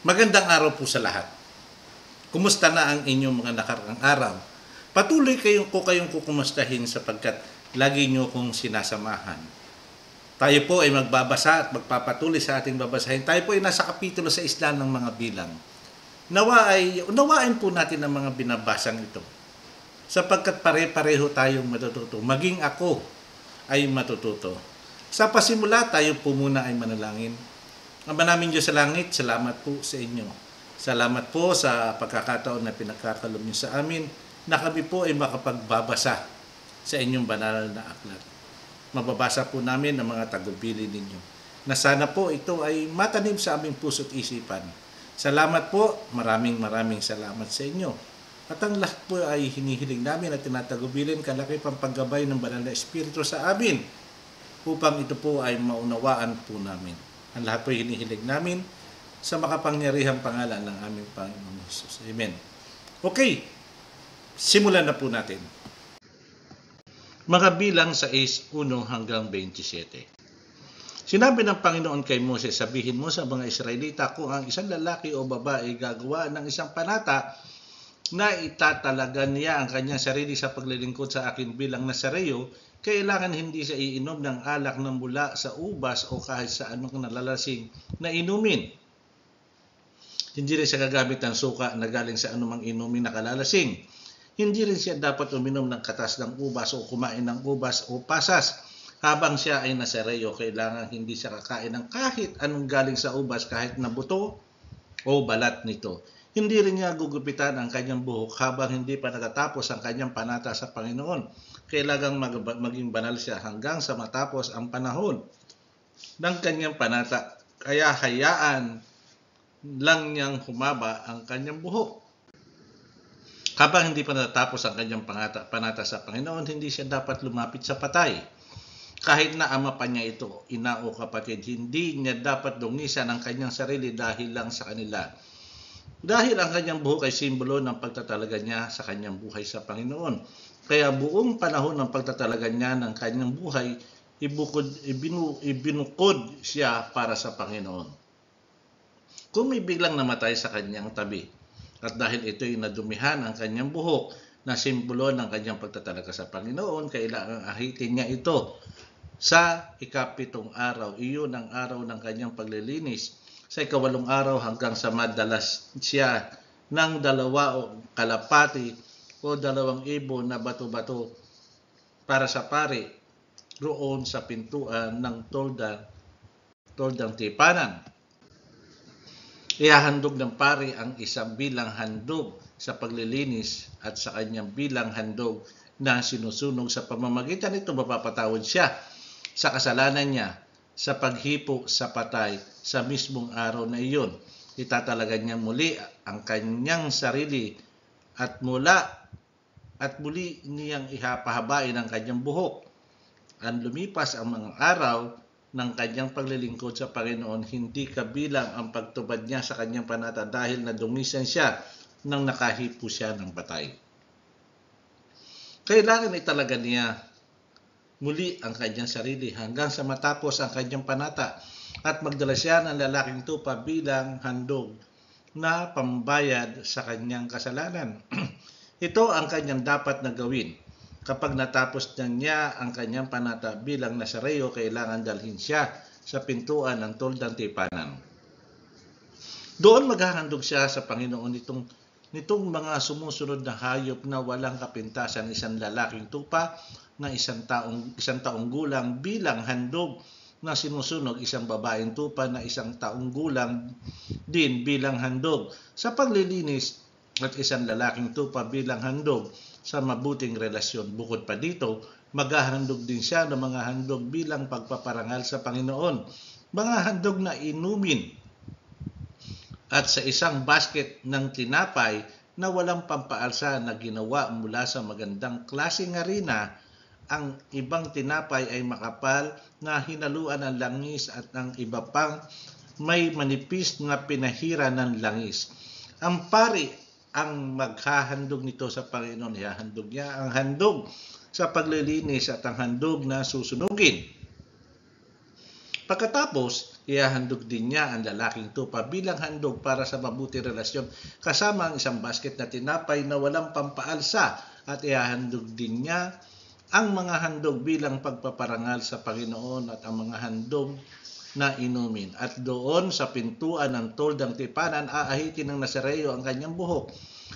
Magandang araw po sa lahat. Kumusta na ang inyong mga nakaraang araw? Patuloy kayong kukumustahin sapagkat lagi nyo kong sinasamahan. Tayo po ay magbabasa at magpapatuloy sa ating babasahin. Tayo po ay nasa kapitulo 6 ng mga bilang. Unawain po natin ang mga binabasang ito. Sapagkat pare-pareho tayong matututo. Maging ako ay matututo. Sa pasimula, tayo po muna ay manalangin. Ama namin Diyos sa langit, salamat po sa inyo. Salamat po sa pagkakataon na pinagkakaloob niyo sa amin na kami po ay makapagbabasa sa inyong banal na aklat. Mababasa po namin ang mga tagubilin ninyo. Na sana po ito ay matanim sa aming puso't isipan. Salamat po, maraming salamat sa inyo. At ang lahat po ay hinihiling namin at tinatagubilin kalaki pang paggabay ng banal na Espiritu sa amin upang ito po ay maunawaan po namin. Ang lahat po ay hinihiling namin sa makapangyarihang pangalan ng aming Panginoong Hesus. Amen. Okay, simulan na po natin. Mga bilang 6:1 hanggang 27. Sinabi ng Panginoon kay Moses, sabihin mo sa mga Israelita kung ang isang lalaki o babae gagawa ng isang panata na itatalagan niya ang kanyang sarili sa paglilingkod sa akin bilang Nazareo, kailangan hindi siya iinom ng alak na mula sa ubas o kahit sa anong nalalasing na inumin. Hindi rin siya gagamit ng suka na galing sa anumang inumin na kalalasing. Hindi rin siya dapat uminom ng katas ng ubas o kumain ng ubas o pasas. Habang siya ay Nazareo, kailangan hindi siya kakain ng kahit anong galing sa ubas kahit na buto o balat nito. Hindi rin niya gugupitan ang kanyang buhok habang hindi pa natatapos ang kanyang panata sa Panginoon. Kailangang maging banal siya hanggang sa matapos ang panahon ng kanyang panata. Kaya hayaan lang niyang humaba ang kanyang buhok. Habang hindi pa natatapos ang kanyang panata sa Panginoon, hindi siya dapat lumapit sa patay. Kahit na ama pa niya ito, ina o kapatid, hindi niya dapat dungisan ang kanyang sarili dahil lang sa kanila. Dahil ang kanyang buhok ay simbolo ng pagtatalaga niya sa kanyang buhay sa Panginoon. Kaya buong panahon ng pagtatalaga niya ng kanyang buhay, ibinukod siya para sa Panginoon. Kung may biglang namatay sa kanyang tabi, at dahil ito'y nadumihan ang kanyang buhok na simbolo ng kanyang pagtatalaga sa Panginoon, kailangang ahitin niya ito sa 7 araw. Iyon ang araw ng kanyang paglilinis. Sa 8 araw hanggang sa madalas siya ng 2 kalapati o 2 ibon na bato-bato para sa pari roon sa pintuan ng toldang tipanan. Ihahandog ng pari ang isang bilang handog sa paglilinis at sa kanyang bilang handog na sinusunog sa pamamagitan nito mapapatawad siya sa kasalanan niya sa paghipo sa patay sa mismong araw na iyon. Itatalagan niya muli ang kanyang sarili at muli niyang ihapahabain ang kanyang buhok. Ang lumipas ang mga araw ng kanyang paglilingkod sa Panginoon, hindi kabilang ang pagtubad niya sa kanyang panata dahil nadungisan siya nang nakahipo siya ng patay. Kailangan italaga niya muli ang kanyang sarili hanggang sa matapos ang kanyang panata at magdala siya ng lalaking tupa bilang handog na pambayad sa kanyang kasalanan. Ito ang kanyang dapat na gawin. Kapag natapos na niya ang kanyang panata bilang Nazareo, kailangan dalhin siya sa pintuan ng toldang tipanan. Doon maghahandog siya sa Panginoon nitong mga sumusunod na hayop na walang kapintasan, isang lalaking tupa na isang taong gulang bilang handog na sinusunog, isang babaeng tupa na isang taong gulang din bilang handog sa paglilinis at isang lalaking tupa bilang handog sa mabuting relasyon. Bukod pa dito, maghahandog din siya ng mga handog bilang pagpaparangal sa Panginoon, mga handog na inumin at sa isang basket ng tinapay na walang pampaalsa na ginawa mula sa magandang klaseng harina. Ang ibang tinapay ay makapal na hinaluan ng langis at ang iba pang may manipis na pinahira ng langis. Ang pari ang maghahandog nito sa Panginoon. Ihahandog niya ang handog sa paglilinis at ang handog na susunugin. Pagkatapos, Ihahandog din niya ang lalaking tupa bilang handog para sa mabuting relasyon kasama ang isang basket na tinapay na walang pampaalsa at ihahandog din niya ang mga handog bilang pagpaparangal sa Panginoon at ang mga handog na inumin. At doon sa pintuan ng toldang tipanan, aahitin ng Nazareo ang kanyang buhok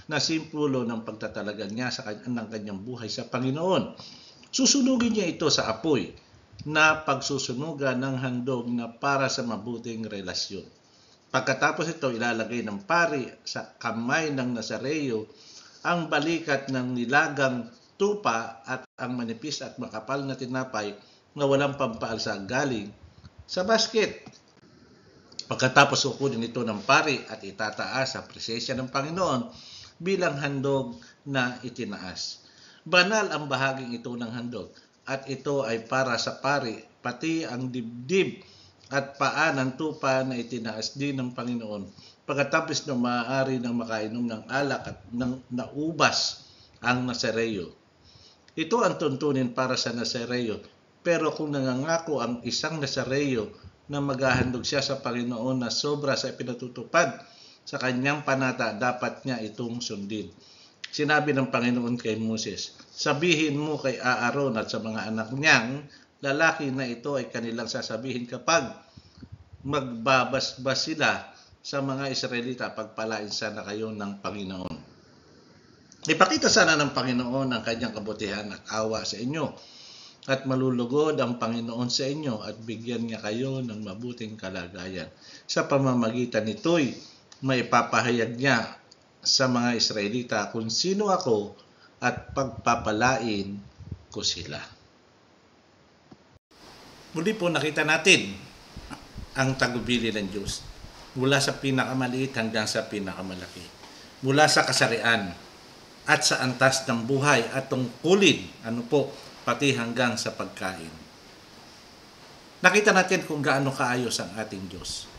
na simbolo ng pagtatalaga niya ng kanyang buhay sa Panginoon. Susunugin niya ito sa apoy na pagsusunugan ng handog na para sa mabuting relasyon. Pagkatapos ito, ilalagay ng pari sa kamay ng Nazareo ang balikat ng nilagang tupa at ang manipis at makapal na tinapay na walang pampaalsa galing sa basket. Pagkatapos kukunin ito ng pari at itataas sa presensya ng Panginoon bilang handog na itinaas. Banal ang bahaging ito ng handog at ito ay para sa pari, pati ang dibdib at paa ng tupa na itinaas din ng Panginoon. Pagkatapos na maaari ng makainom ng alak at ng naubas ang Nazareo. Ito ang tuntunin para sa Nazareo. Pero kung nangangako ang isang Nazareo na maghahandog siya sa Panginoon na sobra sa ipinatutupad sa kanyang panata, dapat niya itong sundin. Sinabi ng Panginoon kay Moses, sabihin mo kay Aaron at sa mga anak niyang lalaki na ito ay kanilang sasabihin kapag magbabasbas sila sa mga Israelita, pagpalain sana kayo ng Panginoon. Ipakita sana ng Panginoon ang kanyang kabutihan at awa sa inyo at malulugod ang Panginoon sa inyo at bigyan niya kayo ng mabuting kalagayan. Sa pamamagitan nito'y maipapahayag niya sa mga Israelita kung sino ako at pagpapalain ko sila. Muli po nakita natin ang tagumpili ng Diyos mula sa pinakamaliit hanggang sa pinakamalaki. Mula sa kasarian at sa antas ng buhay at tungkulin, pati hanggang sa pagkain. Nakita natin kung gaano kaayos ang ating Diyos.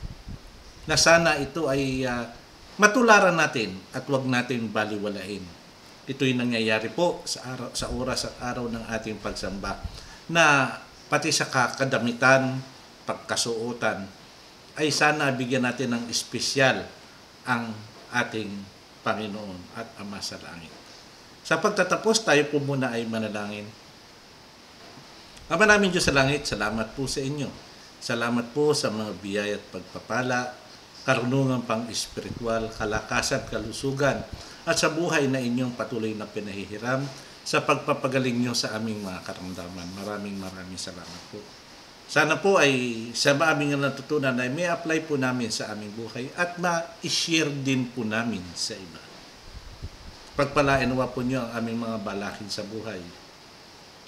Na sana ito ay matularan natin at huwag natin baliwalain. Ito'y nangyayari po sa oras at araw ng ating pagsamba na pati sa kakadamitan, pagkasuotan, ay sana bigyan natin ng espesyal ang ating Panginoon at Ama sa langit. Sa pagtatapos, tayo po muna ay manalangin. Ama namin Diyos sa langit, salamat po sa inyo. Salamat po sa mga biyaya at pagpapala, karunungan pang espiritual, kalakasan, kalusugan, at sa buhay na inyong patuloy na pinahihiram sa pagpapagaling nyo sa aming mga karamdaman. Maraming salamat po. Sana po ay sa aming natutunan ay may apply po namin sa aming buhay at ma-share din po namin sa iba. Pagpalain nawa po nyo ang aming mga balakin sa buhay.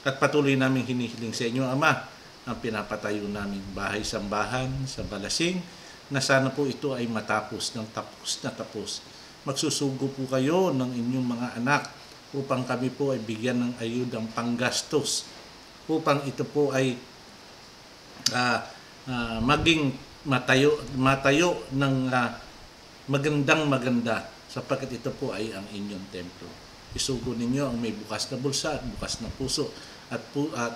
At patuloy namin hinihiling sa inyo, Ama, ang pinapatayo naming bahay-sambahan sa Balasing, na sana po ito ay matapos ng tapos na tapos. Magsusugo po kayo ng inyong mga anak upang kami po ay bigyan ng ayudang panggastos upang ito po ay maging matayo ng maganda sapagkat ito po ay ang inyong templo. Isugo ninyo ang may bukas na bulsa at bukas na puso at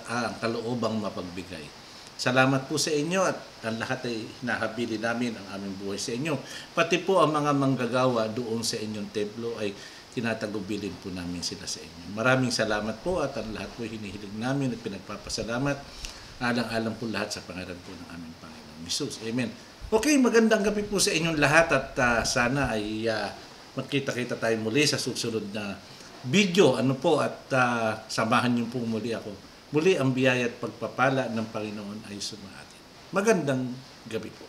ang kaloobang mapagbigay. Salamat po sa inyo at ang lahat ay nahabili namin ang aming buhay sa inyo. Pati po ang mga manggagawa doon sa inyong templo ay tinatagubilin po namin sila sa inyo. Maraming salamat po at ang lahat po hinihiling namin at pinagpapasalamat. Alang-alang po lahat sa pangalan po ng aming Panginoon Jesus. Amen. Okay, magandang gabi po sa inyong lahat at sana ay magkita-kita tayo muli sa susunod na video. At samahan niyo po muli ako. Muli ang biyaya at pagpapala ng Panginoon ay sumaatin. Magandang gabi po.